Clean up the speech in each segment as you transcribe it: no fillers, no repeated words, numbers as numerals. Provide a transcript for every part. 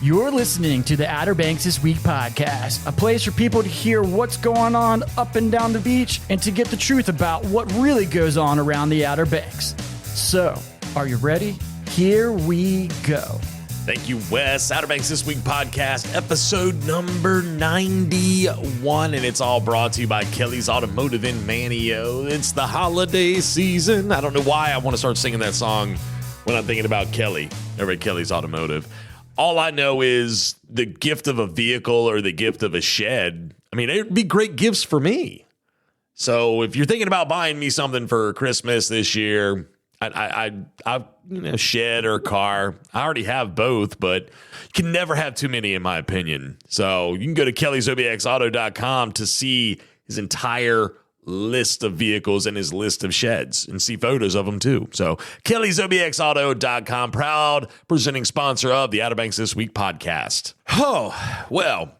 You're listening to the Outer Banks This Week podcast, a place for people to hear what's going on up and down the beach and to get the truth about what really goes on around the Outer Banks. So, are you ready? Here we go. Thank you, Wes. Outer Banks This Week podcast, episode number 91, and it's all brought to you by Kelly's Automotive in Manio. It's the holiday season. I don't know why I want to start singing that song when I'm thinking about Kelly over at Kelly's Automotive. All I know is the gift of a vehicle or the gift of a shed. I mean, it would be great gifts for me. So if you're thinking about buying me something for Christmas this year, shed or car. I already have both, but you can never have too many, in my opinion. So you can go to kellysobxauto.com to see his entire list of vehicles and his list of sheds and see photos of them too. So kellysobxauto.com, proud presenting sponsor of the Outer Banks This Week podcast. Oh, well,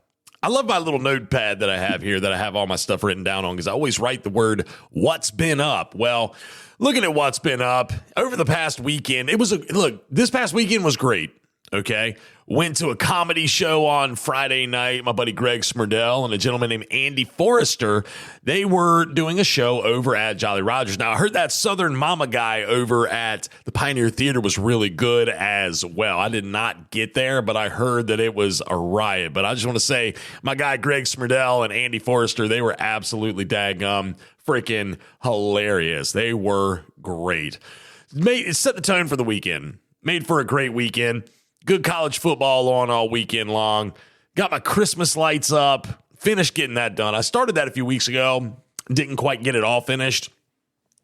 I love my little notepad that I have here that I have all my stuff written down on because I always write the word what's been up. Well, looking at what's been up over the past weekend, this past weekend was great. Okay. Went to a comedy show on Friday night. My buddy Greg Smerdell and a gentleman named Andy Forrester, they were doing a show over at Jolly Rogers. Now, I heard that Southern Mama guy over at the Pioneer Theater was really good as well. I did not get there, but I heard that it was a riot. But I just want to say, my guy Greg Smerdell and Andy Forrester, they were absolutely daggum freaking hilarious. They were great. It set the tone for the weekend. Made for a great weekend. Good college football on all weekend long. Got my Christmas lights up. Finished getting that done. I started that a few weeks ago. Didn't quite get it all finished.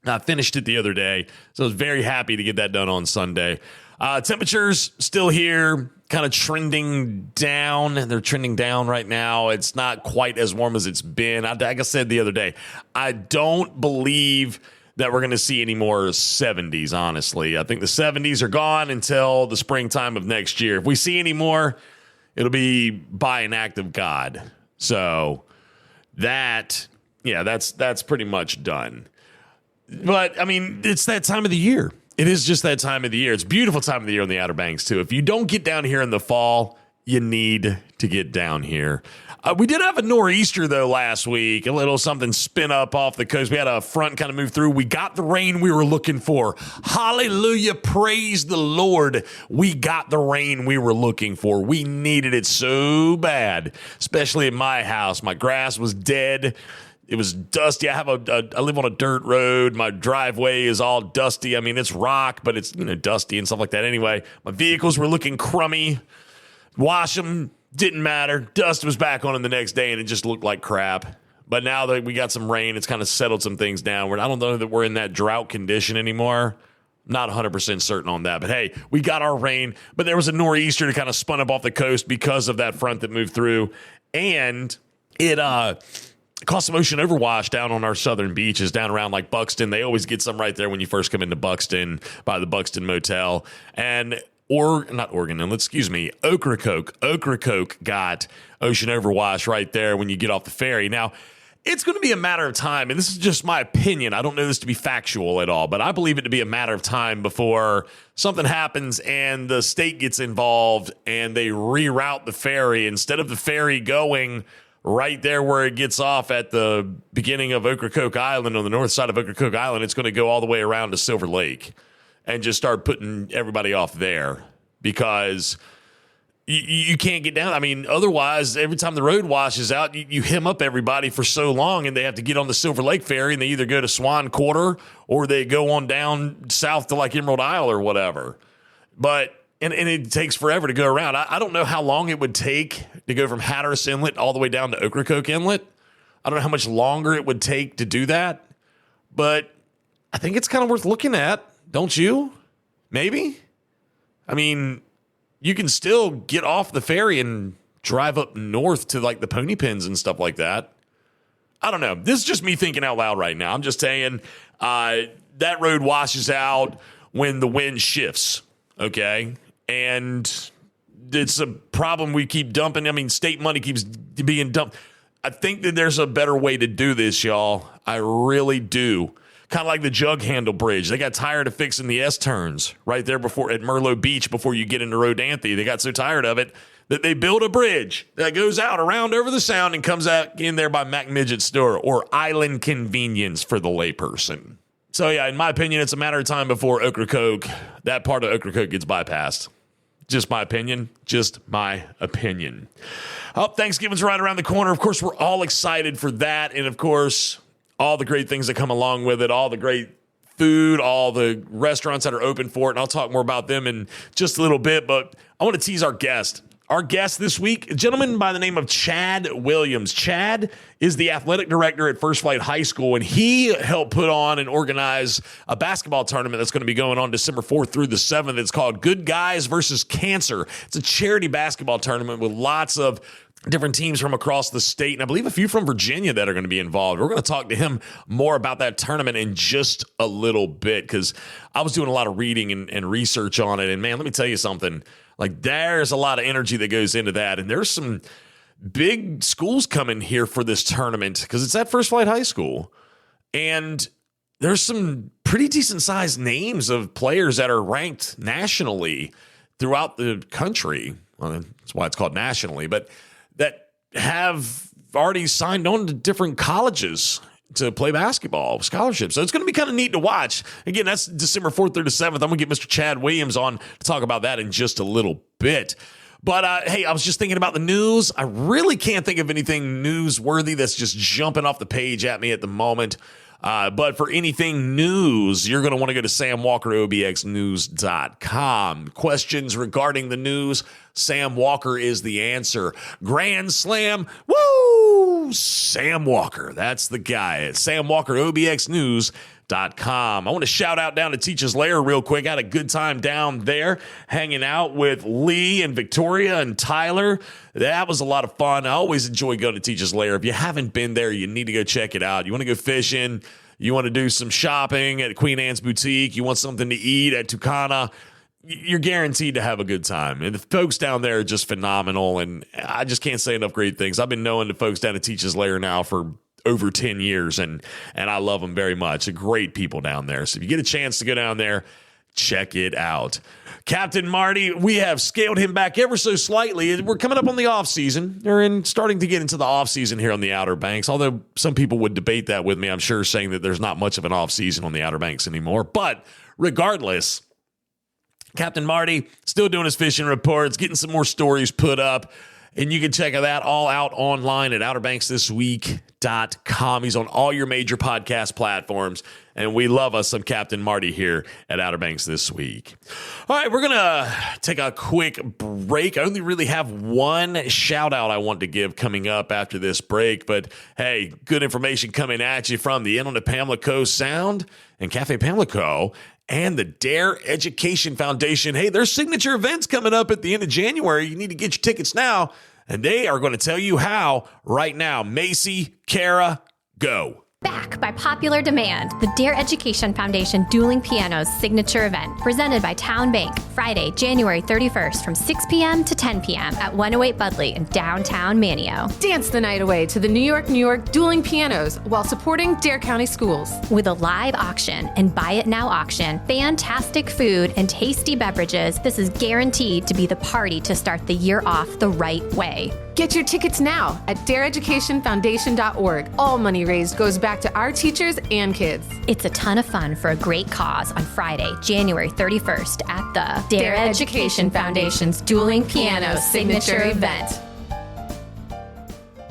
I finished it the other day. So I was very happy to get that done on Sunday. Temperatures still here, kind of trending down. They're trending down right now. It's not quite as warm as it's been. Like I said the other day, I don't believe that we're going to see any more 70s, honestly. I think the 70s are gone until the springtime of next year. If we see any more, it'll be by an act of God. So that's pretty much done. But, I mean, it's that time of the year. It is just that time of the year. It's a beautiful time of the year on the Outer Banks, too. If you don't get down here in the fall, you need to get down here. We did have a nor'easter, though, last week. A little something spin up off the coast. We had a front kind of move through. We got the rain we were looking for. Hallelujah. Praise the Lord. We got the rain we were looking for. We needed it so bad, especially in my house. My grass was dead. It was dusty. I live on a dirt road. My driveway is all dusty. I mean, it's rock, but it's, dusty and stuff like that. Anyway, my vehicles were looking crummy. Wash them. Didn't matter. Dust was back on them the next day, and it just looked like crap. But now that we got some rain, it's kind of settled some things down. I don't know that we're in that drought condition anymore. Not 100% certain on that. But, hey, we got our rain. But there was a nor'easter that kind of spun up off the coast because of that front that moved through. And it caused some ocean overwash down on our southern beaches, down around like Buxton. They always get some right there when you first come into Buxton by the Buxton Motel. And Ocracoke. Ocracoke got ocean overwash right there when you get off the ferry. Now, it's going to be a matter of time, and this is just my opinion. I don't know this to be factual at all, but I believe it to be a matter of time before something happens and the state gets involved and they reroute the ferry. Instead of the ferry going right there where it gets off at the beginning of Ocracoke Island on the north side of Ocracoke Island, it's going to go all the way around to Silver Lake and just start putting everybody off there because you can't get down. I mean, otherwise, every time the road washes out, you hem up everybody for so long, and they have to get on the Silver Lake ferry, and they either go to Swan Quarter or they go on down south to like Emerald Isle or whatever. But and it takes forever to go around. I don't know how long it would take to go from Hatteras Inlet all the way down to Ocracoke Inlet. I don't know how much longer it would take to do that, but I think it's kind of worth looking at. Don't you? Maybe? I mean, you can still get off the ferry and drive up north to like the pony pens and stuff like that. I don't know. This is just me thinking out loud right now. I'm just saying that road washes out when the wind shifts, okay? And it's a problem we keep dumping. I mean, state money keeps being dumped. I think that there's a better way to do this, y'all. I really do. Kind of like the Jug Handle Bridge. They got tired of fixing the S-turns right there before at Merlot Beach before you get into Rodanthe. They got so tired of it that they built a bridge that goes out around over the sound and comes out in there by Mac Midget Store, or Island Convenience for the layperson. So yeah, in my opinion, it's a matter of time before Ocracoke, that part of Ocracoke gets bypassed. Just my opinion. Oh, Thanksgiving's right around the corner. Of course, we're all excited for that. And of course, all the great things that come along with it, all the great food, all the restaurants that are open for it. And I'll talk more about them in just a little bit. But I want to tease our guest. Our guest this week, a gentleman by the name of Chad Williams. Chad is the athletic director at First Flight High School, and he helped put on and organize a basketball tournament that's going to be going on December 4th through the 7th. It's called Good Guys versus Cancer. It's a charity basketball tournament with lots of different teams from across the state, and I believe a few from Virginia that are going to be involved. We're going to talk to him more about that tournament in just a little bit, because I was doing a lot of reading and research on it, and man, let me tell you something. Like, there's a lot of energy that goes into that, and there's some big schools coming here for this tournament because it's at First Flight High School, and there's some pretty decent-sized names of players that are ranked nationally throughout the country. Well, that's why it's called nationally, but that have already signed on to different colleges to play basketball scholarships. So it's going to be kind of neat to watch. Again, that's December 4th through the 7th. I'm going to get Mr. Chad Williams on to talk about that in just a little bit. But, hey, I was just thinking about the news. I really can't think of anything newsworthy that's just jumping off the page at me at the moment. But for anything news, you're going to want to go to samwalkerobxnews.com. Questions regarding the news, Sam Walker is the answer. Grand Slam, woo! Sam Walker, that's the guy at samwalkerobxnews.com. I want to shout out down to Teachers Lair real quick. I had a good time down there hanging out with Lee and Victoria and Tyler. That was a lot of fun. I always enjoy going to Teachers Lair. If you haven't been there, you need to go check it out. You want to go fishing, you want to do some shopping at Queen Anne's Boutique, you want something to eat at Tucana, you're guaranteed to have a good time. And the folks down there are just phenomenal, and I just can't say enough great things. I've been knowing the folks down at Teachers Lair now for over 10 years, and I love them very much. They're great people down there. So if you get a chance to go down there, check it out. Captain Marty, we have scaled him back ever so slightly. We're coming up on the off season. They're starting to get into the off season here on the Outer Banks, although some people would debate that with me, I'm sure, saying that there's not much of an off season on the Outer Banks anymore. But regardless, Captain Marty still doing his fishing reports, getting some more stories put up, and you can check that all out online at OuterBanksThisWeek.com. He's on all your major podcast platforms, and we love us some Captain Marty here at Outer Banks This Week. All right, we're going to take a quick break. I only really have one shout-out I want to give coming up after this break, but hey, good information coming at you from the Inn on the Pamlico Sound and Cafe Pamlico and the Dare Education Foundation. Hey, there's signature events coming up at the end of January. You need to get your tickets now, and they are going to tell you how right now. Macy, Kara, go. Back by popular demand, the Dare Education Foundation Dueling Pianos signature event, presented by Town Bank, Friday, January 31st from 6 p.m. to 10 p.m. at 108 Budley in downtown Manio. Dance the night away to the New York Dueling Pianos while supporting Dare County Schools. With a live auction and buy it now auction, fantastic food, and tasty beverages, this is guaranteed to be the party to start the year off the right way. Get your tickets now at dareeducationfoundation.org. All money raised goes back to our teachers and kids. It's a ton of fun for a great cause on Friday, January 31st at the Dare Education Foundation's Dueling Piano signature event.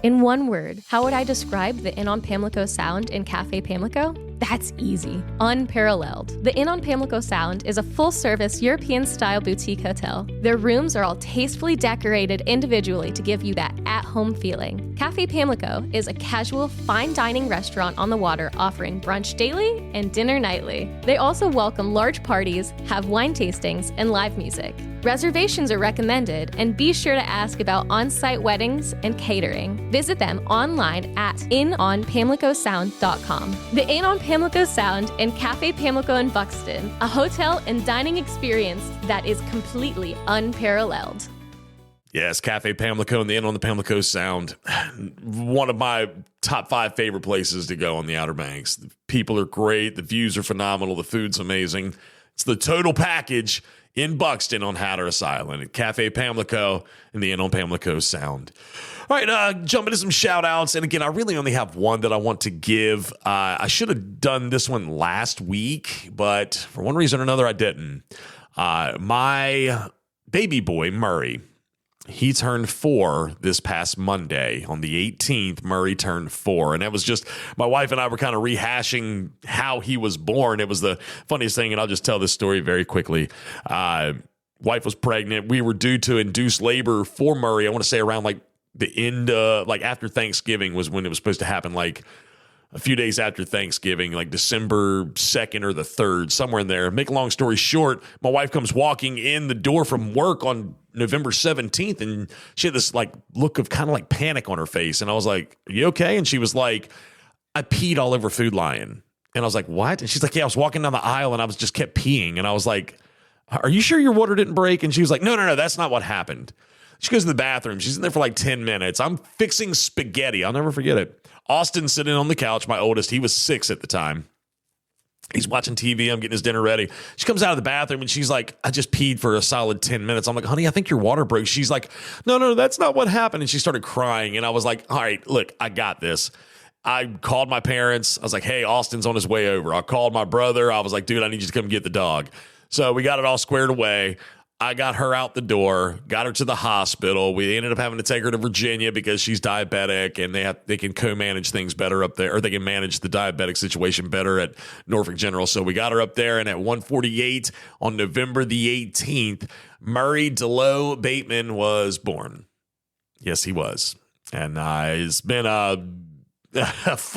In one word, how would I describe the Inn on Pamlico Sound in Cafe Pamlico? That's easy. Unparalleled. The Inn on Pamlico Sound is a full-service European-style boutique hotel. Their rooms are all tastefully decorated individually to give you that at-home feeling. Cafe Pamlico is a casual, fine dining restaurant on the water offering brunch daily and dinner nightly. They also welcome large parties, have wine tastings, and live music. Reservations are recommended, and be sure to ask about on-site weddings and catering. Visit them online at inonpamlicosound.com. The Inn on Pamlico Sound and Cafe Pamlico in Buxton, a hotel and dining experience that is completely unparalleled. Yes, Cafe Pamlico and the Inn on the Pamlico Sound. One of my top 5 favorite places to go on the Outer Banks. The people are great. The views are phenomenal. The food's amazing. It's the total package in Buxton on Hatteras Island at Cafe Pamlico and the Inn on Pamlico Sound. All right, jump into some shout outs. And again, I really only have one that I want to give. I should have done this one last week, but for one reason or another, I didn't. My baby boy, Murray, he turned 4 this past Monday. On the 18th, Murray turned 4. And that was just, my wife and I were kind of rehashing how he was born. It was the funniest thing, and I'll just tell this story very quickly. Wife was pregnant. We were due to induce labor for Murray. I want to say around like the end, like after Thanksgiving was when it was supposed to happen, like a few days after Thanksgiving, like December 2nd or the 3rd, somewhere in there. Make a long story short, my wife comes walking in the door from work on November 17th, and she had this like look of kind of like panic on her face. And I was like, "Are you okay?" And she was like, "I peed all over Food Lion." And I was like, "What?" And she's like, "Yeah, I was walking down the aisle and I was just kept peeing." And I was like, "Are you sure your water didn't break?" And she was like, No, that's not what happened." She goes to the bathroom. She's in there for like 10 minutes. I'm fixing spaghetti. I'll never forget it. Austin's sitting on the couch, my oldest. He was 6 at the time. He's watching TV. I'm getting his dinner ready. She comes out of the bathroom and she's like, "I just peed for a solid 10 minutes. I'm like, "Honey, I think your water broke." She's like, No, that's not what happened. And she started crying. And I was like, "All right, look, I got this." I called my parents. I was like, "Hey, Austin's on his way over." I called my brother. I was like, "Dude, I need you to come get the dog." So we got it all squared away. I got her out the door, got her to the hospital. We ended up having to take her to Virginia because she's diabetic, and they can co-manage things better up there, or they can manage the diabetic situation better at Norfolk General. So we got her up there, and at 1:48 on November the 18th, Murray DeLoe Bateman was born. Yes, he was. And he's been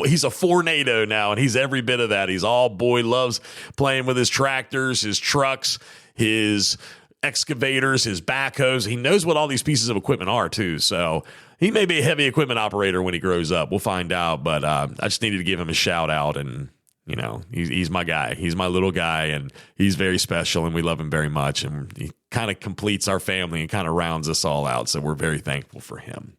he's a tornado now, and he's every bit of that. He's all boy, loves playing with his tractors, his trucks, his excavators, his backhoes. He knows what all these pieces of equipment are too. So he may be a heavy equipment operator when he grows up. We'll find out. But I just needed to give him a shout out. And, you know, he's my guy. He's my little guy, and he's very special, and we love him very much. And he kind of completes our family and kind of rounds us all out. So we're very thankful for him.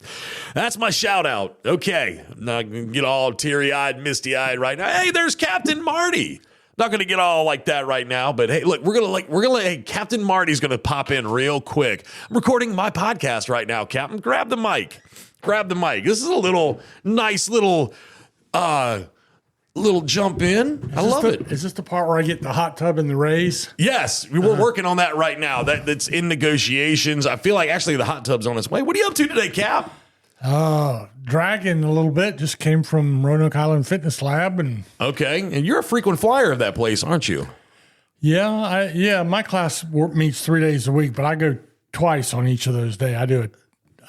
That's my shout out. Okay. I'm not going to get all teary eyed, misty eyed right now. Hey, there's Captain Marty. Not going to get all like that right now, but hey, look, hey, Captain Marty's going to pop in real quick. I'm recording my podcast right now, Captain. Grab the mic. This is a nice little jump in. I love it. Is this the part where I get the hot tub and the raise? Yes, we're working on that right now. That's in negotiations. I feel like actually the hot tub's on its way. What are you up to today, Cap? Dragging a little bit. Just came from Roanoke Island Fitness Lab, and okay, and you're a frequent flyer of that place, aren't you? Yeah, my class meets 3 days a week, but I go twice on each of those days. I do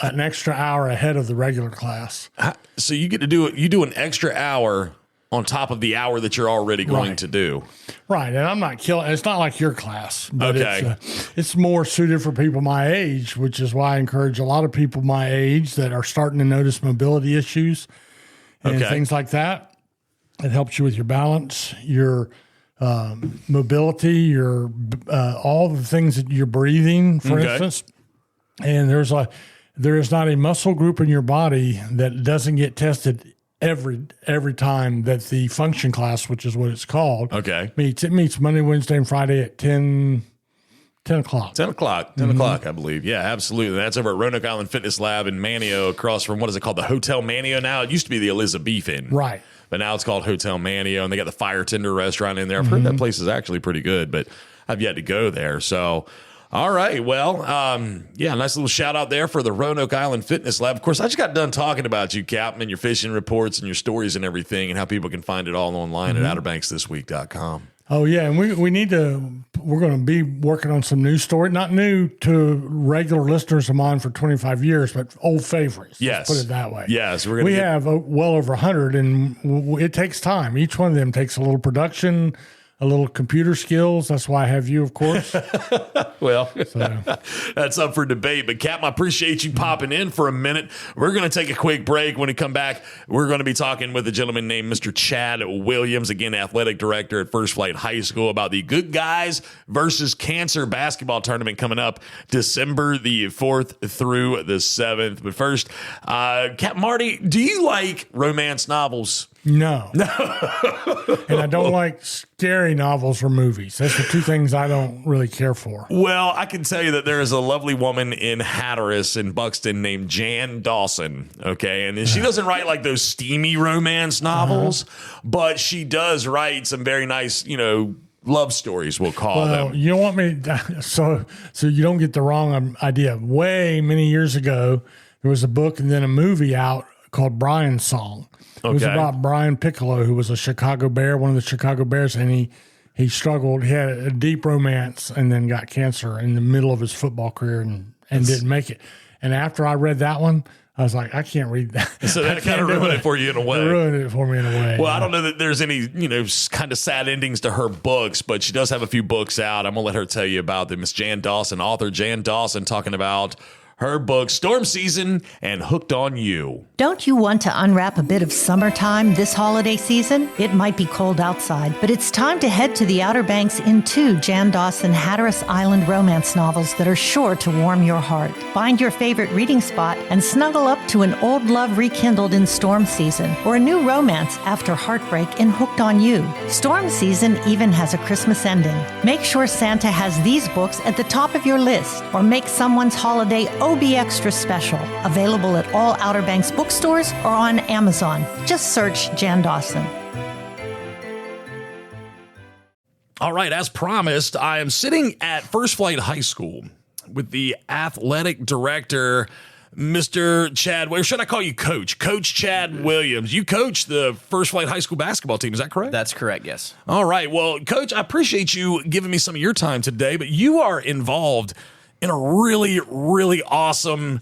an extra hour ahead of the regular class. So you get to do it. You do an extra hour on top of the hour that you're already going to do. Right, and I'm not killing. It's not like your class, but okay. It's more suited for people my age, which is why I encourage a lot of people my age that are starting to notice mobility issues and things like that. It helps you with your balance, your mobility, your all the things that you're breathing, for instance. And there is not a muscle group in your body that doesn't get tested every time that the function class, which is what it's called, meets. It meets Monday, Wednesday, and Friday at 10 o'clock. 10 o'clock, I believe. Yeah, absolutely. That's over at Roanoke Island Fitness Lab in Manio, across from, what is it called? The Hotel Manio now. It used to be the Elizabethan. Right. But now it's called Hotel Manio, and they got the Fire Tender restaurant in there. I've heard that place is actually pretty good, but I've yet to go there. So, all right. Well, nice little shout out there for the Roanoke Island Fitness Lab. Of course, I just got done talking about you, Captain, and your fishing reports and your stories and everything, and how people can find it all online at outerbanksthisweek.com. Oh, yeah. And we're going to be working on some new story, not new to regular listeners of mine for 25 years, but old favorites. Yes. Let's put it that way. Yes. We have well over 100, and it takes time. Each one of them takes a little production, a little computer skills. That's why I have you, of course. Well, that's up for debate. But, Captain, I appreciate you popping in for a minute. We're going to take a quick break. When we come back, we're going to be talking with a gentleman named Mr. Chad Williams, again, athletic director at First Flight High School, about the Good Guys versus Cancer basketball tournament coming up December the 4th through the 7th. But first, Captain Marty, do you like romance novels? No. And I don't like scary novels or movies. That's the two things I don't really care for. Well, I can tell you that there is a lovely woman in Hatteras in Buxton named Jan Dawson, okay? And she doesn't write like those steamy romance novels, but she does write some very nice, love stories, we'll call them. You don't want me so you don't get the wrong idea. Way many years ago, there was a book and then a movie out called Brian's Song. It was about Brian Piccolo, who was a Chicago Bear, one of the Chicago Bears, and he struggled. He had a deep romance and then got cancer in the middle of his football career and didn't make it. And after I read that one, I was like, I can't read that. So that kind of ruined it for you in a way. It ruined it for me in a way. Well, I don't know that there's any, kind of sad endings to her books, but she does have a few books out. I'm going to let her tell you about them. Miss Jan Dawson, author Jan Dawson, talking about her book, Storm Season and Hooked on You. Don't you want to unwrap a bit of summertime this holiday season? It might be cold outside, but it's time to head to the Outer Banks in 2 Jan Dawson Hatteras Island romance novels that are sure to warm your heart. Find your favorite reading spot and snuggle up to an old love rekindled in Storm Season or a new romance after heartbreak in Hooked on You. Storm Season even has a Christmas ending. Make sure Santa has these books at the top of your list or make someone's holiday OB Extra special. Available at all Outer Banks bookstores or on Amazon. Just search Jan Dawson. All right, as promised, I am sitting at First Flight High School with the athletic director, Mr. Chad, or should I call you Coach? Coach Chad Williams. You coach the First Flight High School basketball team, is that correct? That's correct, yes. All right, well, Coach, I appreciate you giving me some of your time today, but you are involved in a really, really awesome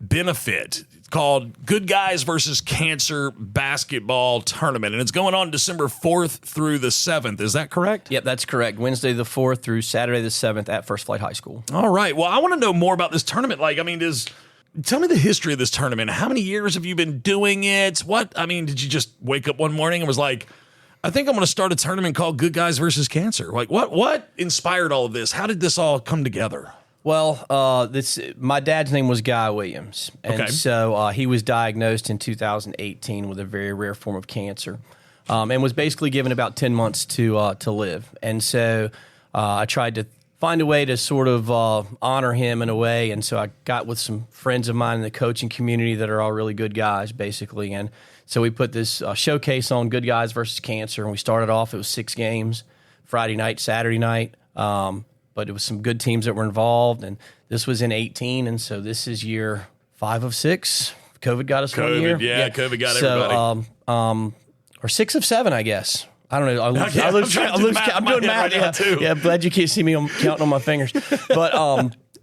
benefit. It's called Good Guys versus Cancer basketball tournament, and it's going on December 4th through the 7th. Is that correct? Yep, that's correct. Wednesday the 4th through Saturday the 7th at First Flight High School. All right. Well, I want to know more about this tournament. Tell me the history of this tournament. How many years have you been doing it? Did you just wake up one morning and was like, I think I'm going to start a tournament called Good Guys versus Cancer? Like, what inspired all of this? How did this all come together? Well, my dad's name was Guy Williams, and so he was diagnosed in 2018 with a very rare form of cancer, and was basically given about 10 months to live. And so I tried to find a way to sort of honor him in a way, and so I got with some friends of mine in the coaching community that are all really good guys, basically, and so we put this showcase on Good Guys versus Cancer, and we started off, it was 6 games, Friday night, Saturday night, but it was some good teams that were involved, and this was in 18, and so this is year 5 of 6. COVID got us 1 year. Yeah, COVID got everybody. Or 6 of 7, I guess. I don't know. I'm doing math right too. Yeah, glad you can't see me counting on my fingers.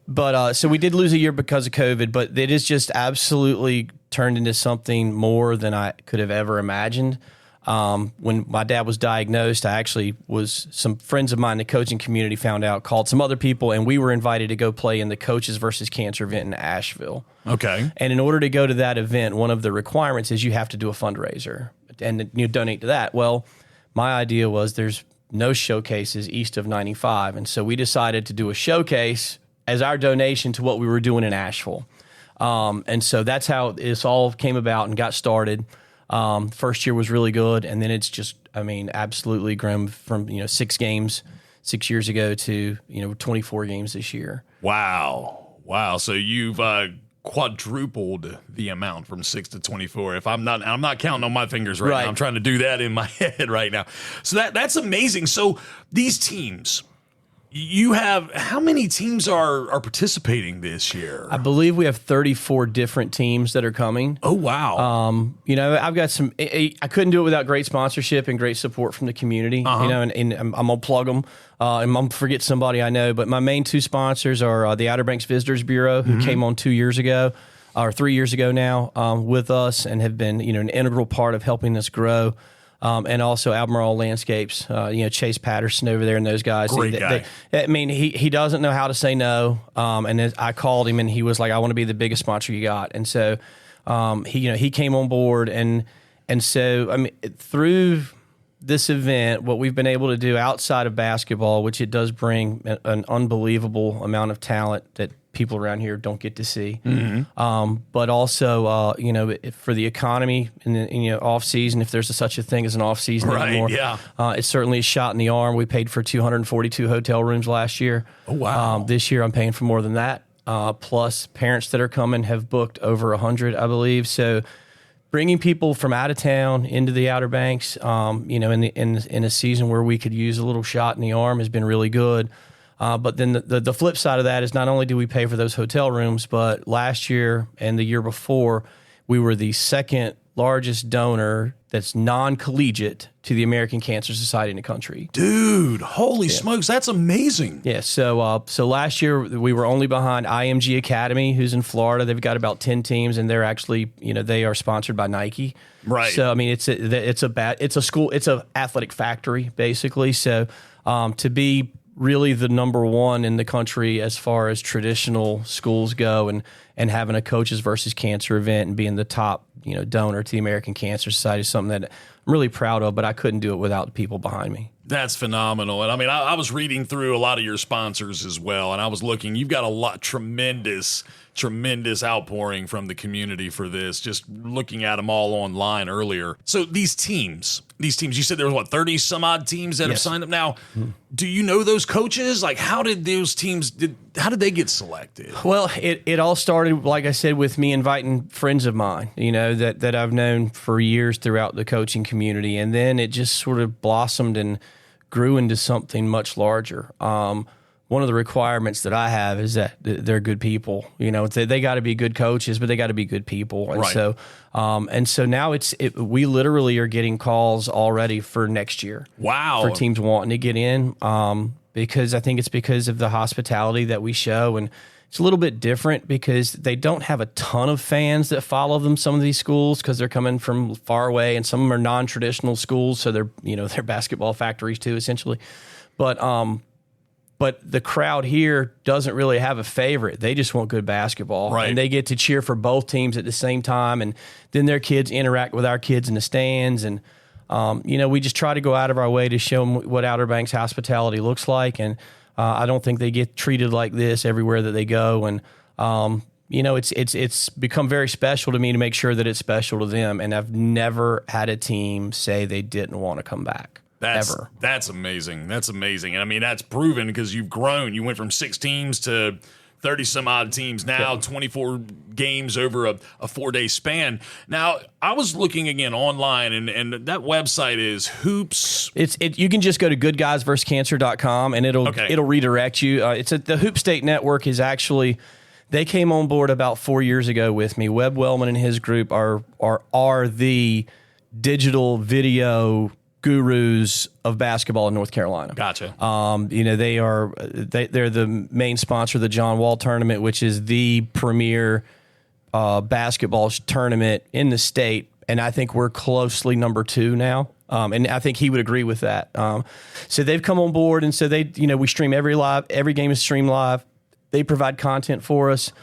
But so we did lose a year because of COVID, but it is just absolutely turned into something more than I could have ever imagined. When my dad was diagnosed, some friends of mine in the coaching community found out, called some other people, and we were invited to go play in the Coaches versus Cancer event in Asheville. Okay. And in order to go to that event, one of the requirements is you have to do a fundraiser and you donate to that. Well, my idea was there's no showcases east of 95, and so we decided to do a showcase as our donation to what we were doing in Asheville. And so that's how this all came about and got started. First year was really good, and then it's just, absolutely grown from 6 games 6 years ago to 24 games this year. Wow. So you've quadrupled the amount from 6 to 24. I'm not counting on my fingers right now. I'm trying to do that in my head right now. So that's amazing. So these teams, you have, how many teams are participating this year? I believe we have 34 different teams that are coming. Oh, wow. I've got some, I couldn't do it without great sponsorship and great support from the community, and I'm going to plug them. I'm going to forget somebody I know, but my main 2 sponsors are the Outer Banks Visitors Bureau, who came on 2 years ago, or 3 years ago now, with us, and have been, an integral part of helping us grow. and also Albemarle Landscapes. Chase Patterson over there and those guys. Great guy. He doesn't know how to say no. And I called him and he was like, "I want to be the biggest sponsor you got." And so he came on board and so through this event, what we've been able to do outside of basketball, which it does bring an unbelievable amount of talent that people around here don't get to see. But also, for the economy and the off season, if there's such a thing as an off season anymore, it's certainly a shot in the arm. We paid for 242 hotel rooms last year. Oh, wow. This year I'm paying for more than that. Plus parents that are coming have booked over 100, I believe. So bringing people from out of town into the Outer Banks, in a season where we could use a little shot in the arm has been really good. But then the flip side of that is not only do we pay for those hotel rooms, but last year and the year before, we were the second largest donor that's non-collegiate to the American Cancer Society in the country. Dude, holy smokes, that's amazing. Yeah, so last year we were only behind IMG Academy, who's in Florida. They've got about 10 teams, and they're actually, they are sponsored by Nike. Right. So it's a school, it's a athletic factory basically. So to be really the number one in the country as far as traditional schools go, and having a Coaches versus Cancer event and being the top donor to the American Cancer Society is something that I'm really proud of, but I couldn't do it without the people behind me. That's phenomenal. And I was reading through a lot of your sponsors as well, and I was looking, you've got a tremendous outpouring from the community for this, just looking at them all online earlier. So these teams, you said there was 30 some odd teams that have signed up now. Do you know those coaches? Like, how did those teams, how did they get selected? Well, it all started, like I said, with me inviting friends of mine, that I've known for years throughout the coaching community. And then it just sort of blossomed and grew into something much larger. One of the requirements that I have is that they're good people. They got to be good coaches, but they got to be good people. And so now we literally are getting calls already for next year. Wow. For teams wanting to get in, because I think it's because of the hospitality that we show, and it's a little bit different because they don't have a ton of fans that follow them. Some of these schools, because they're coming from far away, and some of them are non-traditional schools, so they're basketball factories too, essentially. But the crowd here doesn't really have a favorite. They just want good basketball. Right. And they get to cheer for both teams at the same time. And then their kids interact with our kids in the stands. And, we just try to go out of our way to show them what Outer Banks hospitality looks like. And I don't think they get treated like this everywhere that they go. And, it's become very special to me to make sure that it's special to them. And I've never had a team say they didn't want to come back. That's amazing. That's amazing. And that's proven because you've grown. You went from 6 teams to 30 some odd teams now, 24 games over a 4-day span. Now, I was looking again online, and that website is Hoops. You can just go to goodguysversuscancer.com and it'll redirect you. The Hoop State Network is actually, they came on board about 4 years ago with me. Webb Wellman and his group are the digital video gurus of basketball in North Carolina. Gotcha. They're the main sponsor of the John Wall tournament, which is the premier basketball tournament in the state, and I think we're closely number 2 now. And I think he would agree with that. So they've come on board, and so we stream every game is streamed live. They provide content for us.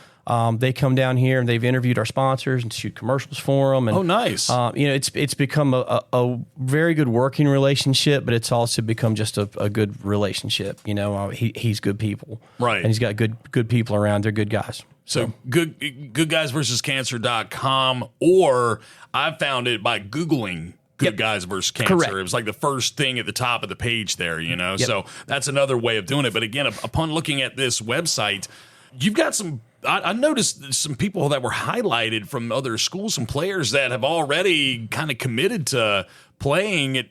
They come down here and they've interviewed our sponsors and shoot commercials for them. And, nice. It's become a very good working relationship, but it's also become just a good relationship. He's good people, right? And he's got good people around. They're good guys. So goodguysversuscancer.com, or I found it by Googling Good Guys versus Cancer. Correct. It was like the first thing at the top of the page there, Yep. So that's another way of doing it. But again, upon looking at this website, you've got some. I noticed some people that were highlighted from other schools, some players that have already kind of committed to playing at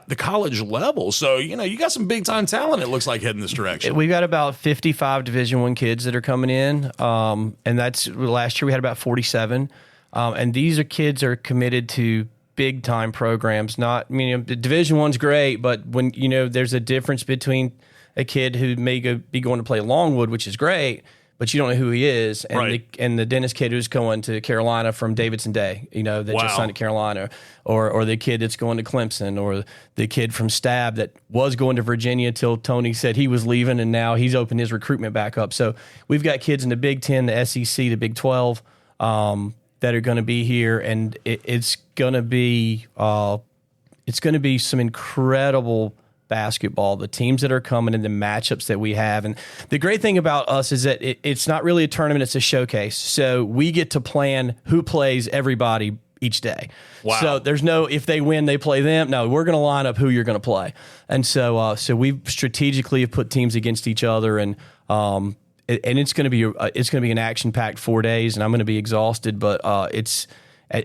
the college level. So, you got some big time talent, it looks like, heading this direction. We've got about 55 Division I kids that are coming in. And that's last year we had about 47. And these kids are committed to big time programs. Not, the Division I's great, but when, there's a difference between a kid who may be going to play Longwood, which is great, but you don't know who he is. And Right. the Dennis kid who's going to Carolina from Davidson Day, that Wow. just signed to Carolina, or the kid that's going to Clemson, or the kid from Stab that was going to Virginia till Tony said he was leaving, and now he's opened his recruitment back up. So we've got kids in the Big 10, the SEC, the Big 12 that are going to be here, and it's going to be some incredible basketball, the teams that are coming and the matchups that we have. And the great thing about us is that it's not really a tournament, it's a showcase. So we get to plan who plays everybody each day. Wow. So there's no, if they win, they play them. No, we're going to line up who you're going to play. And so we strategically have put teams against each other, and it's going to be an action-packed 4 days, and I'm going to be exhausted, but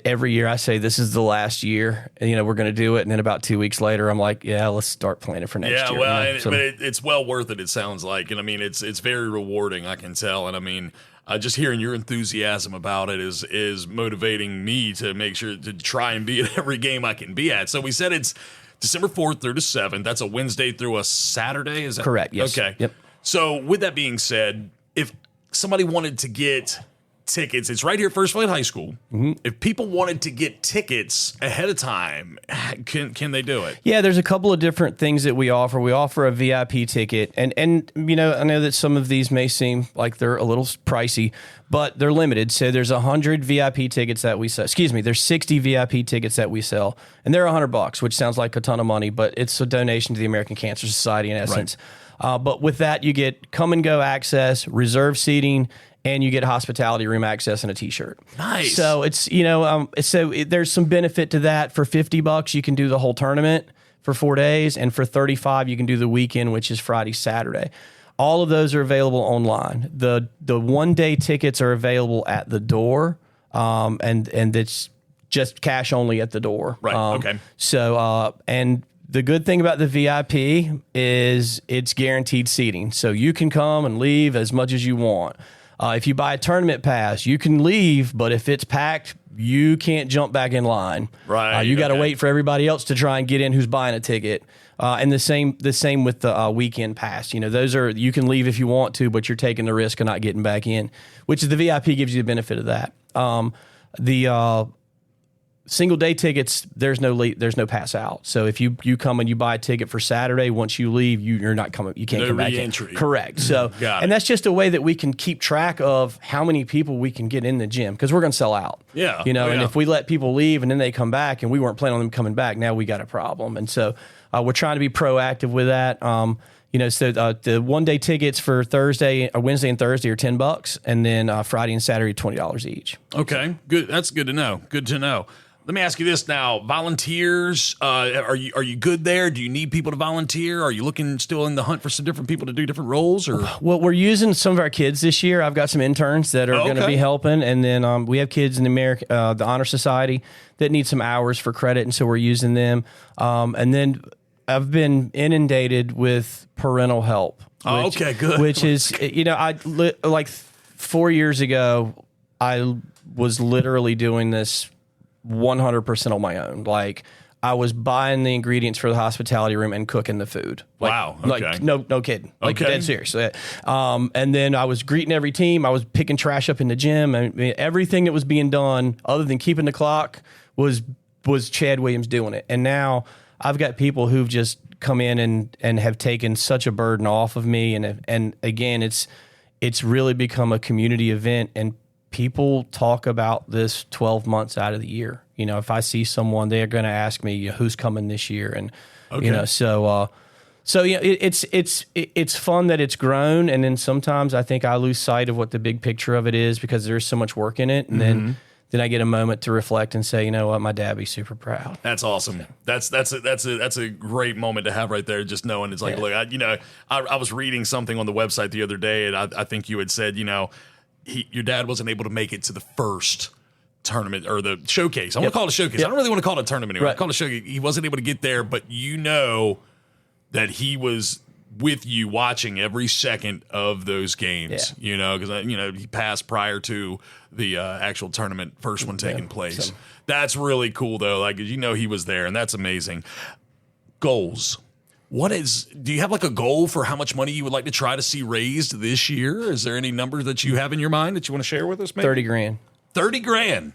every year I say this is the last year, and we're going to do it, and then about 2 weeks later I'm like, yeah, let's start planning for next year. Yeah, well, but it's well worth it. It sounds like, and I mean, it's very rewarding. I can tell, and I mean, just hearing your enthusiasm about it is motivating me to make sure to try and be at every game I can be at. So we said it's December 4th through the 7th. That's a Wednesday through a Saturday. Is that correct? Yes. Okay. Yep. So with that being said, if somebody wanted to get tickets, it's right here at First Flight High School. Mm-hmm. If people wanted to get tickets ahead of time, can they do it? Yeah, there's a couple of different things that we offer. We offer a VIP ticket, and I know that some of these may seem like they're a little pricey, but they're limited. So there's 100 VIP tickets that we sell. Excuse me, there's 60 VIP tickets that we sell, and they're $100, which sounds like a ton of money, but it's a donation to the American Cancer Society in essence. Right. But with that, you get come and go access, reserve seating, and you get hospitality room access and a T-shirt. Nice. So it's there's some benefit to that. For $50, you can do the whole tournament for 4 days, and for $35, you can do the weekend, which is Friday, Saturday. All of those are available online. The 1 day tickets are available at the door, and it's just cash only at the door. Right. Okay. So and the good thing about the VIP is it's guaranteed seating. So you can come and leave as much as you want. If you buy a tournament pass, you can leave, but if it's packed, you can't jump back in line. Right. You got to wait for everybody else to try and get in who's buying a ticket. And the same with the weekend pass. Those are, you can leave if you want to, but you're taking the risk of not getting back in, which is the VIP gives you the benefit of that. The single day tickets, there's no pass out. So if you come and you buy a ticket for Saturday, once you leave, you're not coming. You can't come back in. Correct. So and that's just a way that we can keep track of how many people we can get in the gym, because we're going to sell out. Yeah. And if we let people leave and then they come back and we weren't planning on them coming back, now we got a problem. And so we're trying to be proactive with that. So the 1 day tickets for Wednesday and Thursday are $10, and then Friday and Saturday $20 each. Okay, good. That's good to know. Good to know. Let me ask you this now: volunteers, are you good there? Do you need people to volunteer? Are you looking still in the hunt for some different people to do different roles? Or well, we're using some of our kids this year. I've got some interns that are going to be helping, and then we have kids in the Honor Society that need some hours for credit, and so we're using them. And then I've been inundated with parental help. Okay, good. Which is, like 4 years ago, I was literally doing this 100% on my own. Like, I was buying the ingredients for the hospitality room and cooking the food. Wow. Okay. Like, no kidding. Like, dead serious. And then I was greeting every team. I was picking trash up in the gym. I mean, everything that was being done other than keeping the clock was Chad Williams doing it. And now I've got people who've just come in and have taken such a burden off of me. And again, it's really become a community event, and people talk about this 12 months out of the year. If I see someone, they're going to ask me who's coming this year, and it's fun that it's grown. And then sometimes I think I lose sight of what the big picture of it is, because there's so much work in it, and then I get a moment to reflect and say, you know what, my dad be super proud. That's awesome. That's a great moment to have right there. Just knowing it's like, look, I was reading something on the website the other day, and I think you had said, your dad wasn't able to make it to the first tournament or the showcase. I want to call it a showcase. I don't really want to call it a tournament anymore. I call it a showcase. He wasn't able to get there, but that he was with you watching every second of those games, because he passed prior to the actual tournament, first one taking place. So That's really cool though. Like, he was there, and that's amazing. Goals. do you have like a goal for how much money you would like to try to see raised this year? Is there any number that you have in your mind that you want to share with us? Maybe? 30 grand. 30 grand.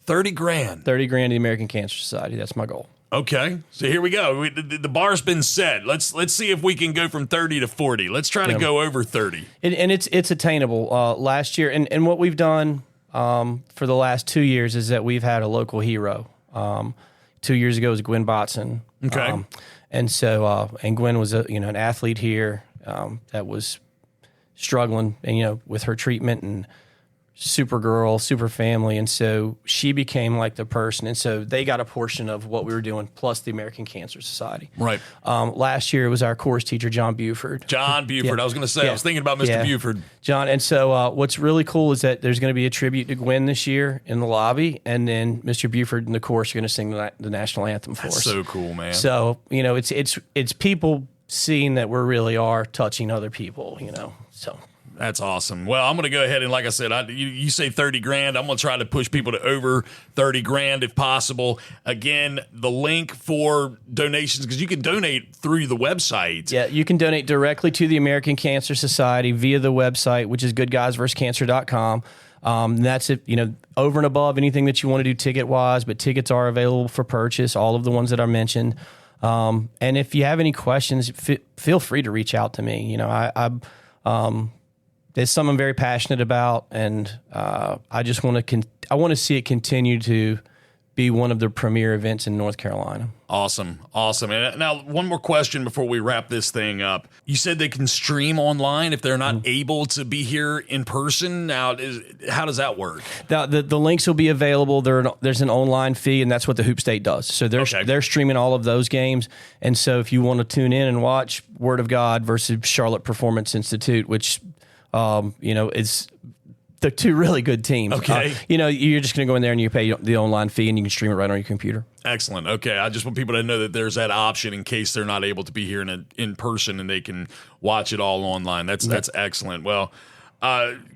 30 grand. 30 grand to the American Cancer Society. That's my goal. Okay, so here we go. The bar's been set. Let's see if we can go from 30 to 40. Let's try to go over 30. And it's attainable. Last year, and what we've done for the last 2 years is that we've had a local hero. 2 years ago was Gwen Botson. Okay, and so and Gwen was an athlete here that was struggling, and with her treatment and super girl, super family. And so she became like the person. And so they got a portion of what we were doing, plus the American Cancer Society. Right. Last year, it was our course teacher, John Buford. John Buford. Yeah. I was going to say, Yeah. I was thinking about Mr. Yeah. Buford. John. And so what's really cool is that there's going to be a tribute to Gwen this year in the lobby. And then Mr. Buford and the course are going to sing the national anthem for us. That's so cool, man. So, it's people seeing that we really are touching other people, so. That's awesome. Well, I'm going to go ahead and, like I said, you say 30 grand. I'm going to try to push people to over 30 grand if possible. Again, the link for donations, because you can donate through the website. Yeah, you can donate directly to the American Cancer Society via the website, which is goodguysversuscancer.com. That's it, over and above anything that you want to do ticket-wise, but tickets are available for purchase, all of the ones that I mentioned. And if you have any questions, feel free to reach out to me. It's something I'm very passionate about, and I just want to see it continue to be one of the premier events in North Carolina. Awesome. And now, one more question before we wrap this thing up. You said they can stream online if they're not able to be here in person. Now, how does that work? The links will be available. There's an online fee, and that's what the Hoop State does. So they're streaming all of those games. And so if you want to tune in and watch Word of God versus Charlotte Performance Institute, which they're two really good teams. Okay. You're just going to go in there and you pay the online fee and you can stream it right on your computer. Excellent. Okay. I just want people to know that there's that option in case they're not able to be here in person and they can watch it all online. That's excellent. Well,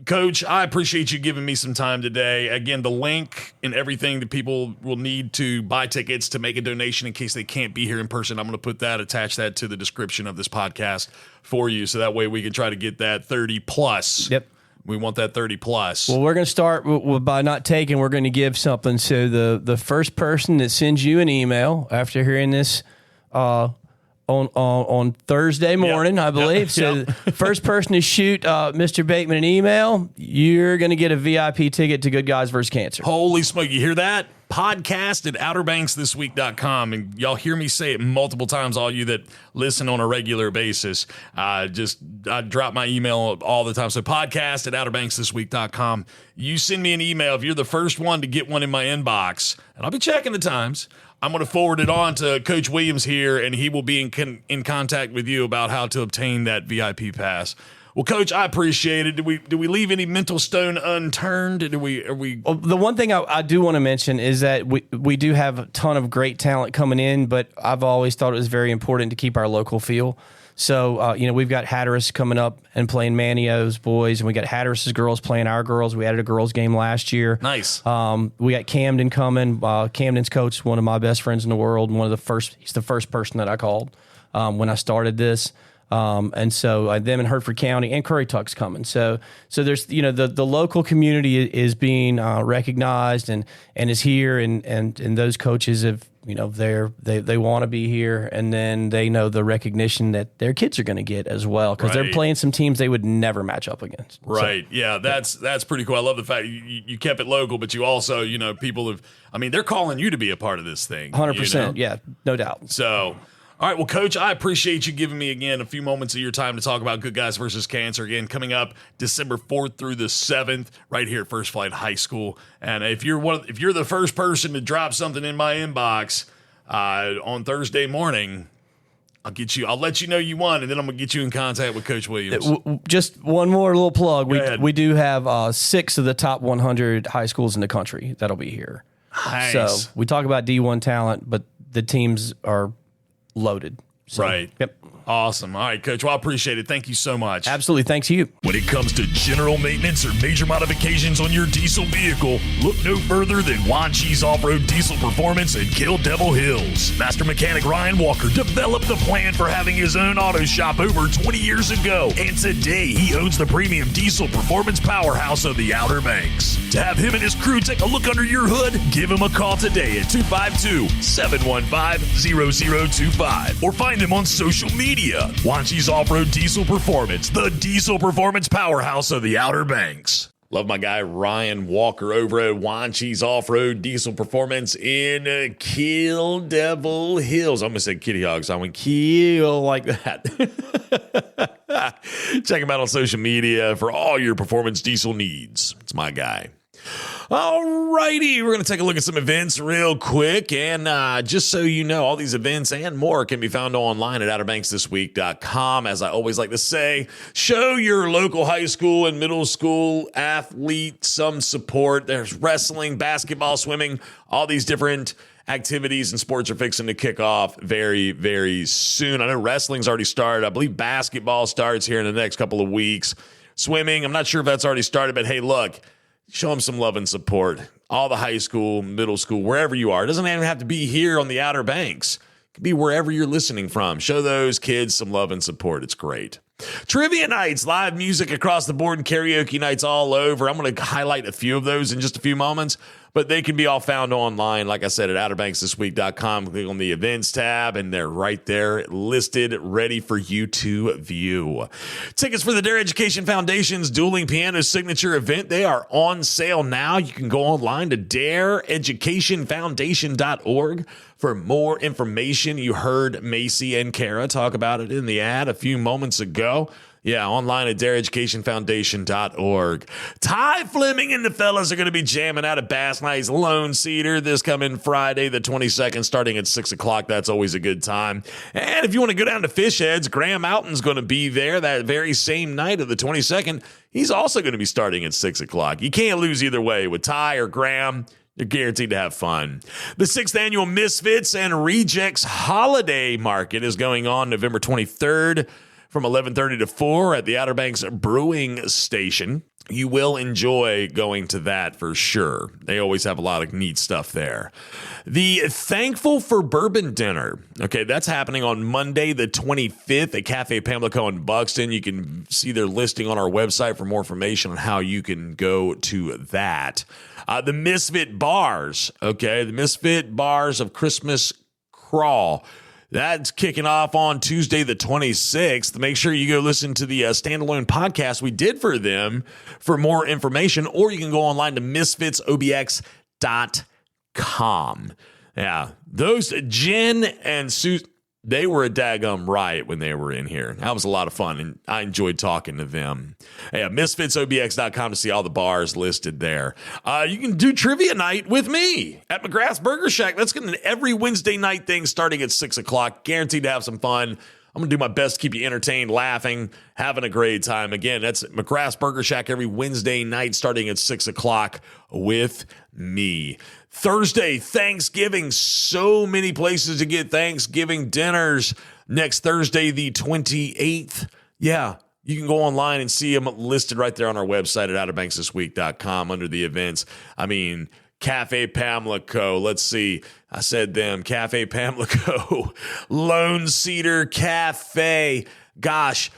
Coach, I appreciate you giving me some time today. Again, the link and everything that people will need to buy tickets to make a donation in case they can't be here in person, I'm going to attach that to the description of this podcast for you. So that way we can try to get that 30 plus. Yep. We want that 30 plus. Well, we're going to start by not taking. We're going to give something. So the first person that sends you an email after hearing this on Thursday morning, I believe. So the first person to shoot Mr. Bateman an email, you're going to get a VIP ticket to Good Guys vs. Cancer. Holy smoke. You hear that? Podcast at outerbanksthisweek.com. And y'all hear me say it multiple times, all you that listen on a regular basis. I drop my email all the time. So podcast at outerbanksthisweek.com. You send me an email if you're the first one to get one in my inbox, and I'll be checking the times. I'm going to forward it on to Coach Williams here, and he will be in contact with you about how to obtain that VIP pass. Well, Coach, I appreciate it. Did we leave any mental stone unturned? Well, the one thing I do want to mention is that we do have a ton of great talent coming in, but I've always thought it was very important to keep our local feel. So, we've got Hatteras coming up and playing Manio's boys, and we got Hatteras' girls playing our girls. We added a girls game last year. Nice. We got Camden coming. Camden's coach is one of my best friends in the world, and he's the first person that I called when I started this. And so them in Hertford County and Currituck's coming. So there's, the local community is being recognized and is here, and those coaches have, they want to be here, and then they know the recognition that their kids are going to get as well, because they're playing some teams they would never match up against. Right. So, yeah, that's pretty cool. I love the fact you kept it local, but you also, people they're calling you to be a part of this thing. 100%. Yeah, no doubt. So, all right, well, Coach, I appreciate you giving me, again, a few moments of your time to talk about Good Guys versus Cancer. Again, coming up December 4th through the 7th, right here at First Flight High School. And if you're the first person to drop something in my inbox on Thursday morning, I'll let you know you won, and then I'm going to get you in contact with Coach Williams. Just one more little plug. Go ahead. We do have 6 of the top 100 high schools in the country that'll be here. Nice. So we talk about D1 talent, but the teams are loaded. So, right. Yep. Awesome. All right, Coach. Well, I appreciate it. Thank you so much. Absolutely. Thanks to you. When it comes to general maintenance or major modifications on your diesel vehicle, look no further than Wanchi's Off-Road Diesel Performance in Kill Devil Hills. Master mechanic Ryan Walker developed the plan for having his own auto shop over 20 years ago, and today he owns the premium diesel performance powerhouse of the Outer Banks. To have him and his crew take a look under your hood, give him a call today at 252-715-0025 or find him on social media. Wanchi's Off-Road Diesel Performance, the diesel performance powerhouse of the Outer Banks. Love my guy Ryan Walker over at Wanchi's Off-Road Diesel Performance in Kill Devil Hills. I almost said Kitty Hawk, so I went kill like that. Check him out on social media for all your performance diesel needs. It's my guy. All righty, we're going to take a look at some events real quick. And just so you know, all these events and more can be found online at OuterBanksThisWeek.com. As I always like to say, show your local high school and middle school athlete some support. There's wrestling, basketball, swimming, all these different activities and sports are fixing to kick off very, very soon. I know wrestling's already started. I believe basketball starts here in the next couple of weeks. Swimming, I'm not sure if that's already started, but hey, look. Show them some love and support. All the high school, middle school, wherever you are. It doesn't even have to be here on the Outer Banks. It could be wherever you're listening from. Show those kids some love and support. It's great. Trivia nights, live music across the board, and karaoke nights all over. I'm going to highlight a few of those in just a few moments, but they can be all found online, like I said, at OuterBanksThisWeek.com. Click on the events tab, and they're right there listed, ready for you to view. Tickets for the Dare Education Foundation's Dueling Piano Signature event, they are on sale now. You can go online to dareeducationfoundation.org for more information. You heard Macy and Kara talk about it in the ad a few moments ago. Yeah, online at dareeducationfoundation.org. Ty Fleming and the fellas are going to be jamming out at Bass Knight's Lone Cedar this coming Friday, the 22nd, starting at 6 o'clock. That's always a good time. And if you want to go down to Fish Heads, Graham Alton's going to be there that very same night of the 22nd. He's also going to be starting at 6 o'clock. You can't lose either way with Ty or Graham. You're guaranteed to have fun. The 6th annual Misfits and Rejects Holiday Market is going on November 23rd from 11:30 to 4 at the Outer Banks Brewing Station. You will enjoy going to that for sure. They always have a lot of neat stuff there. The Thankful for Bourbon Dinner. Okay, that's happening on Monday the 25th at Cafe Pamlico in Buxton. You can see their listing on our website for more information on how you can go to that. The Misfit Bars. Okay, the Misfit Bars of Christmas Crawl. That's kicking off on Tuesday, the 26th. Make sure you go listen to the standalone podcast we did for them for more information, or you can go online to misfitsobx.com. Yeah, those Jen and Sue, they were a daggum riot when they were in here. That was a lot of fun, and I enjoyed talking to them. Yeah, misfitsobx.com to see all the bars listed there. You can do trivia night with me at McGrath's Burger Shack. That's going to be every Wednesday night thing starting at 6 o'clock. Guaranteed to have some fun. I'm going to do my best to keep you entertained, laughing, having a great time. Again, that's McGrath's Burger Shack every Wednesday night starting at 6 o'clock with me. Thursday, Thanksgiving. So many places to get Thanksgiving dinners. Next Thursday, the 28th. Yeah, you can go online and see them listed right there on our website at OuterBanksThisWeek.com under the events. I mean, Cafe Pamlico. Let's see. I said them. Cafe Pamlico. Lone Cedar Cafe. Gosh,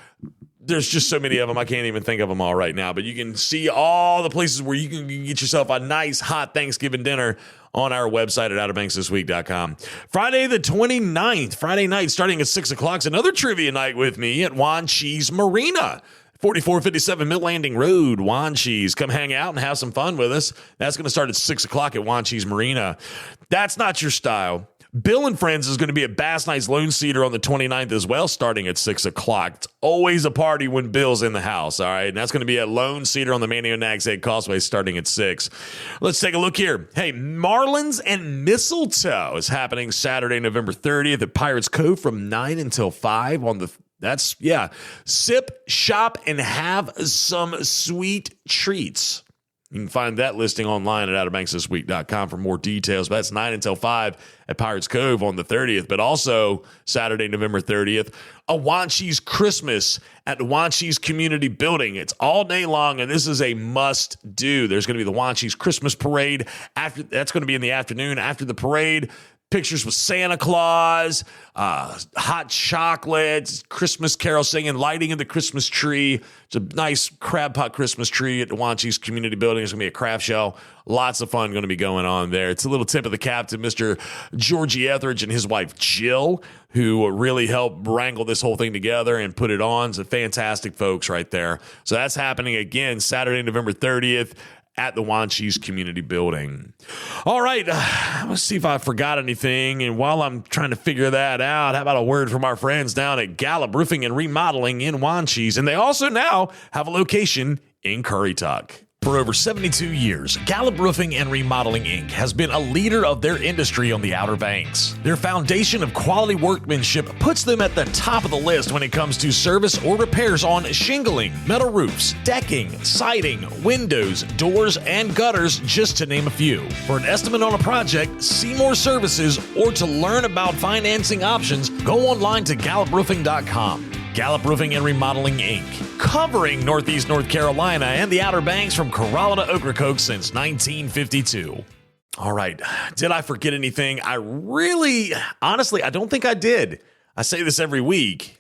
there's just so many of them. I can't even think of them all right now. But you can see all the places where you can get yourself a nice hot Thanksgiving dinner on our website at OuterBanksThisWeek.com. Friday the 29th, Friday night, starting at 6 o'clock, is another trivia night with me at Wanchi's Marina. 4457 Mill Landing Road, Wanchi's. Come hang out and have some fun with us. That's going to start at 6 o'clock at Wanchi's Marina. That's not your style. Bill and Friends is going to be at Bass Knight's Lone Cedar on the 29th as well, starting at 6 o'clock. It's always a party when Bill's in the house, all right? And that's going to be at Lone Cedar on the Manio Nags Head Causeway starting at 6. Let's take a look here. Hey, Marlins and Mistletoe is happening Saturday, November 30th at Pirates Cove from 9 until 5 on the... That's, yeah, sip, shop, and have some sweet treats. You can find that listing online at outerbanksthisweek.com for more details. But that's 9 until 5 at Pirates Cove on the 30th. But also Saturday, November 30th, a Wanchese Christmas at the Wanchese Community Building. It's all day long, and this is a must-do. There's going to be the Wanchese Christmas Parade. That's going to be in the afternoon. After the parade, pictures with Santa Claus, hot chocolates, Christmas carol singing, lighting of the Christmas tree. It's a nice crab pot Christmas tree at the Wanchese Community Building. There's going to be a craft show. Lots of fun going to be going on there. It's a little tip of the cap to Mr. Georgie Etheridge and his wife, Jill, who really helped wrangle this whole thing together and put it on. Some fantastic folks right there. So that's happening again Saturday, November 30th. At the Wanchese Community Building. All right, let's see if I forgot anything. And while I'm trying to figure that out, how about a word from our friends down at Gallup Roofing and Remodeling in Wanchese? And they also now have a location in Currituck. For over 72 years, Gallup Roofing and Remodeling, Inc. has been a leader of their industry on the Outer Banks. Their foundation of quality workmanship puts them at the top of the list when it comes to service or repairs on shingling, metal roofs, decking, siding, windows, doors, and gutters, just to name a few. For an estimate on a project, see more services, or to learn about financing options, go online to galluproofing.com. Gallup Roofing and Remodeling, Inc., covering Northeast North Carolina and the Outer Banks from Corolla to Ocracoke since 1952. All right. Did I forget anything? Honestly, I don't think I did. I say this every week,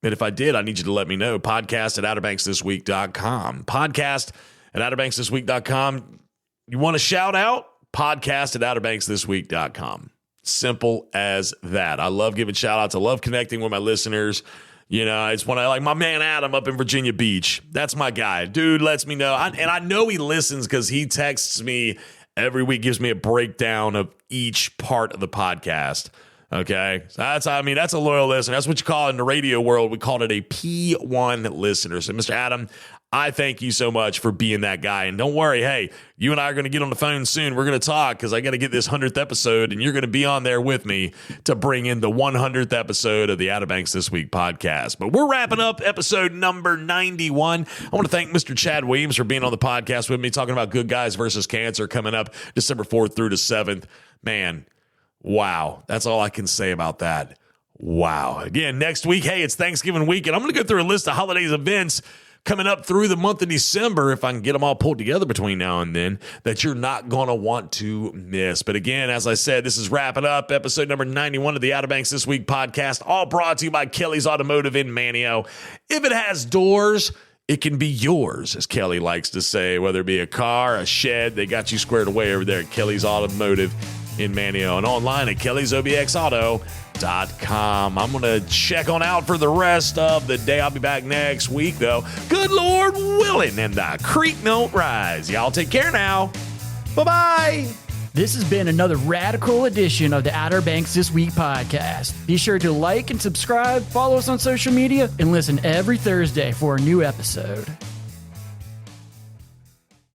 but if I did, I need you to let me know. Podcast at outerbanksthisweek.com. Podcast at outerbanksthisweek.com. You want a shout out? Podcast at outerbanksthisweek.com. Simple as that. I love giving shout outs. I love connecting with my listeners. You know, it's when I like my man Adam up in Virginia Beach. That's my guy. Dude lets me know. And I know he listens because he texts me every week, gives me a breakdown of each part of the podcast. Okay. So that's a loyal listener. That's what you call it in the radio world. We called it a P1 listener. So Mr. Adam, I thank you so much for being that guy. And don't worry, hey, you and I are going to get on the phone soon. We're going to talk because I got to get this 100th episode, and you're going to be on there with me to bring in the 100th episode of the Outer Banks This Week podcast. But we're wrapping up episode number 91. I want to thank Mr. Chad Williams for being on the podcast with me, talking about Good Guys versus Cancer coming up December 4th through the 7th. Man, wow. That's all I can say about that. Wow. Again, next week, hey, it's Thanksgiving week, and I'm going to go through a list of holidays events coming up through the month of December, if I can get them all pulled together between now and then, that you're not going to want to miss. But again, as I said, this is wrapping up episode number 91 of the Outer Banks This Week podcast, all brought to you by Kelly's Automotive in Manio. If it has doors, it can be yours, as Kelly likes to say, whether it be a car, a shed. They got you squared away over there at Kelly's Automotive in Manio, and online at Kelly'sOBXAuto.com. I'm going to check on out for the rest of the day. I'll be back next week, though. Good Lord willing, and the creek don't rise. Y'all take care now. Bye-bye. This has been another radical edition of the Outer Banks This Week podcast. Be sure to like and subscribe, follow us on social media, and listen every Thursday for a new episode.